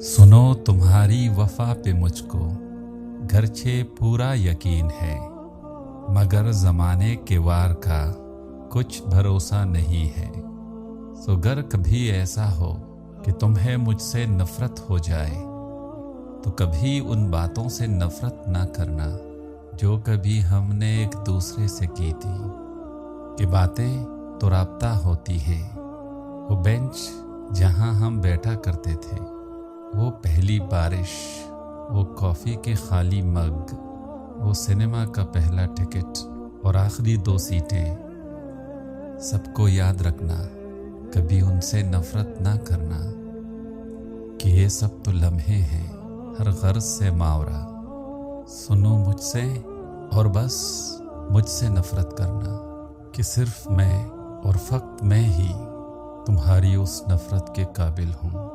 सुनो तुम्हारी वफा पे मुझको घरचे पूरा यकीन है, मगर ज़माने के वार का कुछ भरोसा नहीं है। सो अगर कभी ऐसा हो कि तुम्हें मुझसे नफ़रत हो जाए, तो कभी उन बातों से नफ़रत ना करना जो कभी हमने एक दूसरे से की थी। कि बातें तो राब्ता होती हैं, वो बेंच जहाँ हम बैठा करते थे, वो पहली बारिश, वो कॉफ़ी के खाली मग, वो सिनेमा का पहला टिकट और आखिरी 2 सीटें। सबको याद रखना, कभी उनसे नफ़रत ना करना, कि ये सब तो लम्हे हैं हर गर्ज से मावरा। सुनो मुझसे और बस मुझसे नफ़रत करना, कि सिर्फ मैं और फ़कत मैं ही तुम्हारी उस नफ़रत के काबिल हूँ।